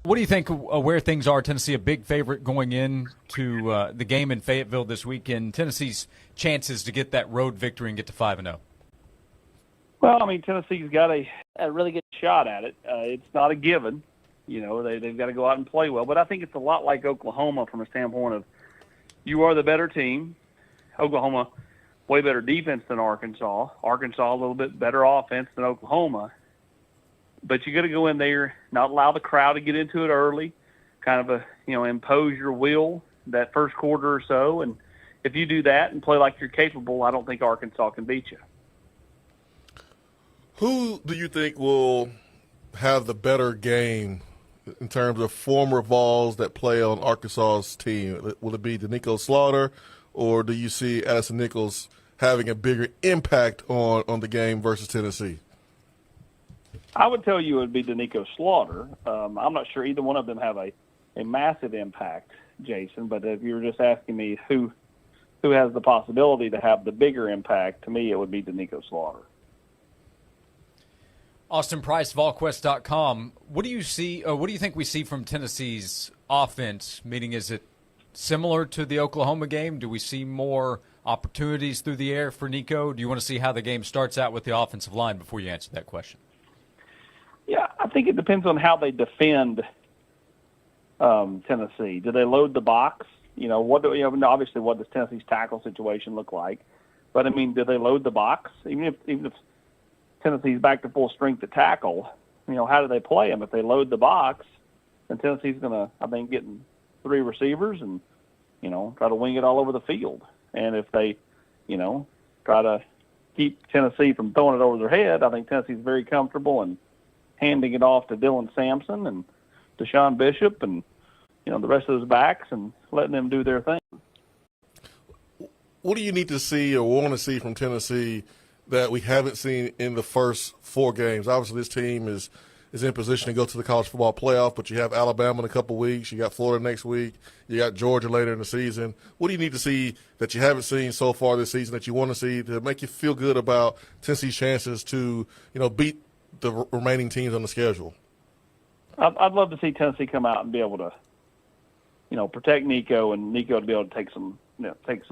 What do you think where things are? Tennessee a big favorite going into the game in Fayetteville this weekend. Tennessee's chances to get that road victory and get to 5-0. Well, I mean, Tennessee's got a really good shot at it. It's not a given. You know, they've got to go out and play well. But I think it's a lot like Oklahoma from a standpoint of you are the better team. Oklahoma, way better defense than Arkansas. Arkansas, a little bit better offense than Oklahoma. But you got to go in there, not allow the crowd to get into it early, kind of impose your will that first quarter or so. And if you do that and play like you're capable, I don't think Arkansas can beat you. Who do you think will have the better game in terms of former Vols that play on Arkansas's team? Will it be Danico Slaughter, or do you see Addison Nichols having a bigger impact on the game versus Tennessee? I would tell you it would be Danico Slaughter. I'm not sure either one of them have a massive impact, Jason, but if you were just asking me who has the possibility to have the bigger impact, to me it would be Danico Slaughter. Austin Price, Volquest.com. What do you see? What do you think we see from Tennessee's offense? Meaning, is it similar to the Oklahoma game? Do we see more opportunities through the air for Nico? Do you want to see how the game starts out with the offensive line before you answer that question? Yeah, I think it depends on how they defend Tennessee. Do they load the box? Obviously, what does Tennessee's tackle situation look like? But I mean, do they load the box? Even if Tennessee's back to full strength at tackle, how do they play them? If they load the box, then Tennessee's going to, I think, get 3 receivers and, try to wing it all over the field. And if they, try to keep Tennessee from throwing it over their head, I think Tennessee's very comfortable in handing it off to Dylan Sampson and Deshaun Bishop and, the rest of those backs and letting them do their thing. What do you need to see or want to see from Tennessee that we haven't seen in the first 4 games? Obviously, this team is in position to go to the college football playoff, but you have Alabama in a couple weeks. You got Florida next week. You got Georgia later in the season. What do you need to see that you haven't seen so far this season that you want to see to make you feel good about Tennessee's chances to, beat the remaining teams on the schedule? I'd love to see Tennessee come out and be able to, protect Nico and Nico to be able to take some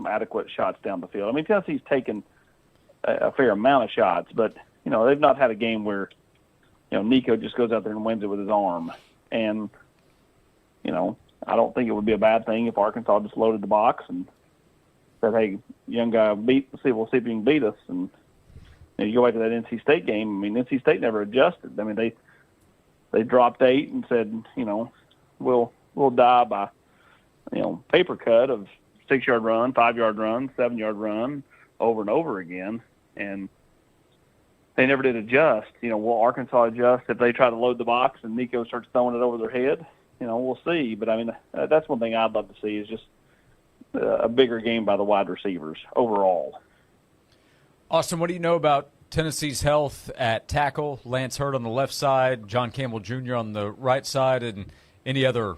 adequate shots down the field. I mean, Tennessee's taken a fair amount of shots, but, they've not had a game where, Nico just goes out there and wins it with his arm. And, I don't think it would be a bad thing if Arkansas just loaded the box and said, hey, young guy, we'll see if you can beat us. And you go back to that NC State game. I mean, NC State never adjusted. I mean, they dropped 8 and said, we'll die by, paper cut of 6-yard run, 5-yard run, 7-yard run over and over again. And they never did adjust. Will Arkansas adjust if they try to load the box and Nico starts throwing it over their head? We'll see. But, I mean, that's one thing I'd love to see is just a bigger game by the wide receivers overall. Austin, what do you know about Tennessee's health at tackle? Lance Hurd on the left side, John Campbell Jr. on the right side, and any other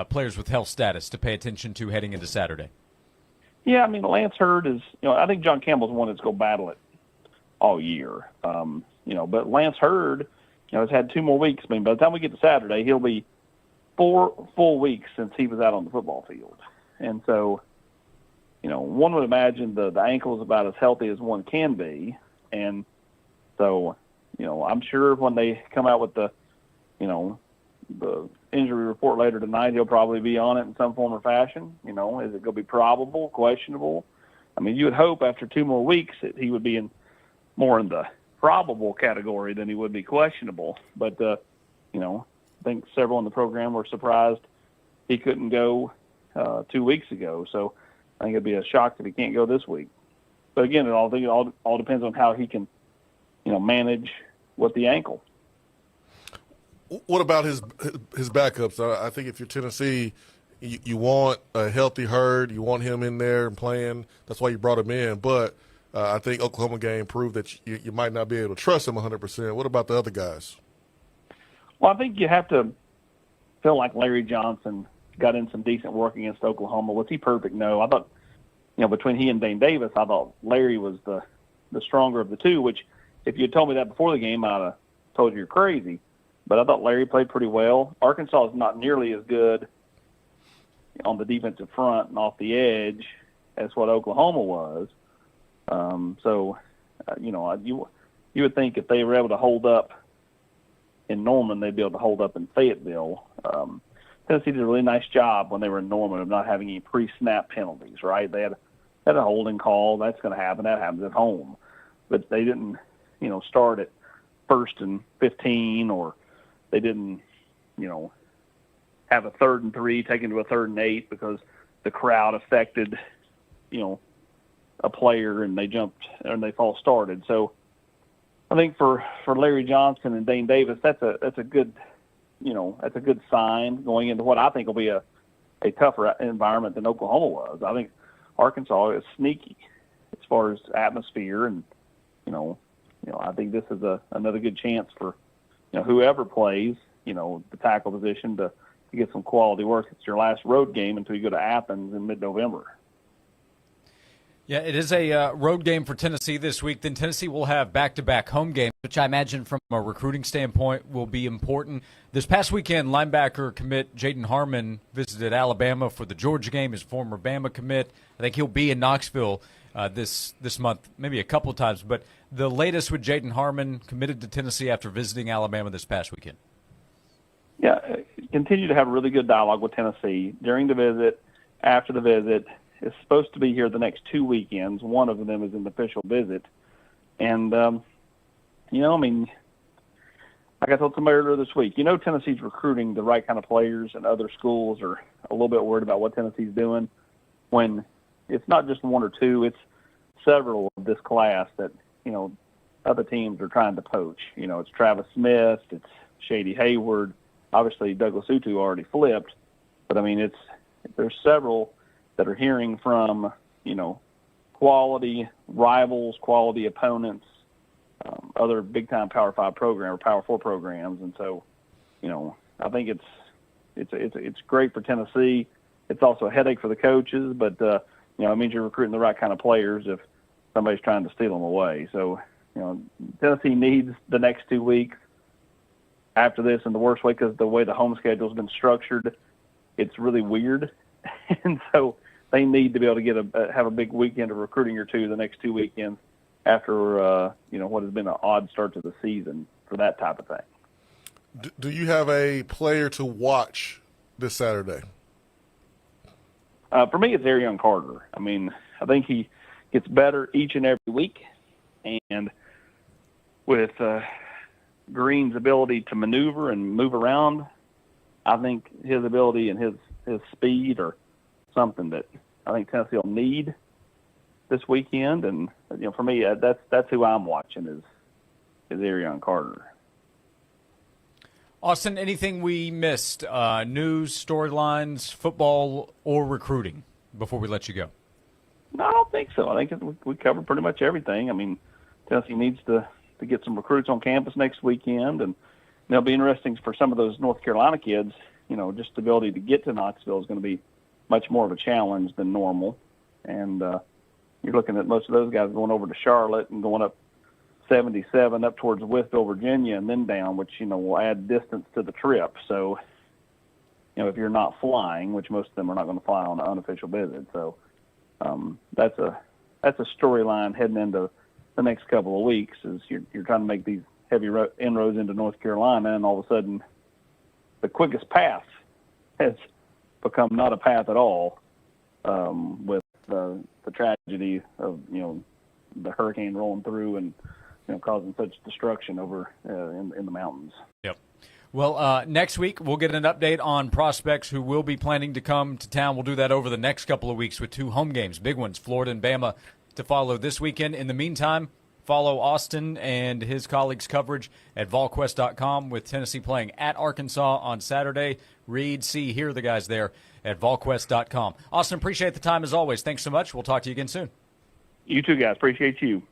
players with health status to pay attention to heading into Saturday? Yeah, I mean, Lance Hurd is, I think John Campbell's one that's going to battle it all year. But Lance Hurd, has had 2 more weeks. I mean, by the time we get to Saturday, he'll be 4 full weeks since he was out on the football field. And so, one would imagine the ankle is about as healthy as one can be. And so, I'm sure when they come out with the injury report later tonight, he'll probably be on it in some form or fashion. Is it going to be probable, questionable? I mean, you would hope after 2 more weeks that he would be more in the probable category than he would be questionable. But, I think several in the program were surprised he couldn't go 2 weeks ago. So I think it'd be a shock that he can't go this week. But again, it all depends on how he can, manage with the ankle. What about his backups? I think if you're Tennessee, you want a healthy Hurd. You want him in there and playing. That's why you brought him in. But I think Oklahoma game proved that you might not be able to trust him 100%. What about the other guys? Well, I think you have to feel like Larry Johnson got in some decent work against Oklahoma. Was he perfect? No. I thought, between he and Dane Davis, I thought Larry was the stronger of the two, which if you had told me that before the game, I'd have told you you're crazy. but I thought Larry played pretty well. Arkansas is not nearly as good on the defensive front and off the edge as what Oklahoma was. You would think if they were able to hold up in Norman, they'd be able to hold up in Fayetteville. Tennessee did a really nice job when they were in Norman of not having any pre-snap penalties, right? They had a holding call. That's going to happen. That happens at home. But they didn't, start at 1st and 15, or they didn't, have a 3rd and 3 taken to a 3rd and 8 because the crowd affected, a player and they jumped and they false started. So I think for Larry Johnson and Dane Davis, that's a good sign going into what I think will be a tougher environment than Oklahoma was. I think Arkansas is sneaky as far as atmosphere, and I think this is another good chance for whoever plays the tackle position to get some quality work. It's your last road game until you go to Athens in mid-November. Yeah, it is a road game for Tennessee this week. Then Tennessee will have back-to-back home games, which I imagine from a recruiting standpoint will be important. This past weekend, linebacker commit Jaedon Harmon visited Alabama for the Georgia game, his former Bama commit. I think he'll be in Knoxville this month, maybe a couple of times. But the latest with Jaedon Harmon committed to Tennessee after visiting Alabama this past weekend. Yeah, continue to have really good dialogue with Tennessee during the visit, after the visit. It's supposed to be here the next 2 weekends. One of them is an official visit. And, like I told somebody earlier this week, Tennessee's recruiting the right kind of players, and other schools are a little bit worried about what Tennessee's doing when it's not just 1 or 2, it's several of this class that, other teams are trying to poach. It's Travis Smith, it's Shady Hayward. Obviously, Douglas Utu already flipped. But, there's several that are hearing from, quality rivals, quality opponents, other big-time Power 5 program or Power 4 programs. And so, I think it's great for Tennessee. It's also a headache for the coaches, but, it means you're recruiting the right kind of players if somebody's trying to steal them away. So, Tennessee needs the next 2 weeks after this in the worst way, because the way the home schedule's been structured, it's really weird. And so they need to be able to have a big weekend of recruiting or two the next 2 weekends after, what has been an odd start to the season for that type of thing. Do you have a player to watch this Saturday? For me, it's Arion Carter. I think he gets better each and every week. And with Green's ability to maneuver and move around, I think his ability and his speed are something that I think Tennessee will need this weekend. And for me, that's who I'm watching is Arion Carter. Austin, anything we missed? News, storylines, football, or recruiting before we let you go? No, I don't think so. I think we covered pretty much everything. Tennessee needs to get some recruits on campus next weekend, and it'll be interesting for some of those North Carolina kids. Just the ability to get to Knoxville is going to be much more of a challenge than normal. And you're looking at most of those guys going over to Charlotte and going up 77 up towards Withville, Virginia, and then down, which, will add distance to the trip. So, if you're not flying, which most of them are not going to fly on an unofficial visit. So that's a storyline heading into the next couple of weeks is you're trying to make these heavy inroads into North Carolina, and all of a sudden the quickest path has become not a path at all with the tragedy of, the hurricane rolling through and, causing such destruction over in the mountains. Yep. Well, next week we'll get an update on prospects who will be planning to come to town. We'll do that over the next couple of weeks with 2 home games, big ones, Florida and Bama, to follow this weekend. In the meantime, follow Austin and his colleagues' coverage at Volquest.com with Tennessee playing at Arkansas on Saturday. Read, see, hear the guys there at Volquest.com. Austin, appreciate the time as always. Thanks so much. We'll talk to you again soon. You too, guys. Appreciate you.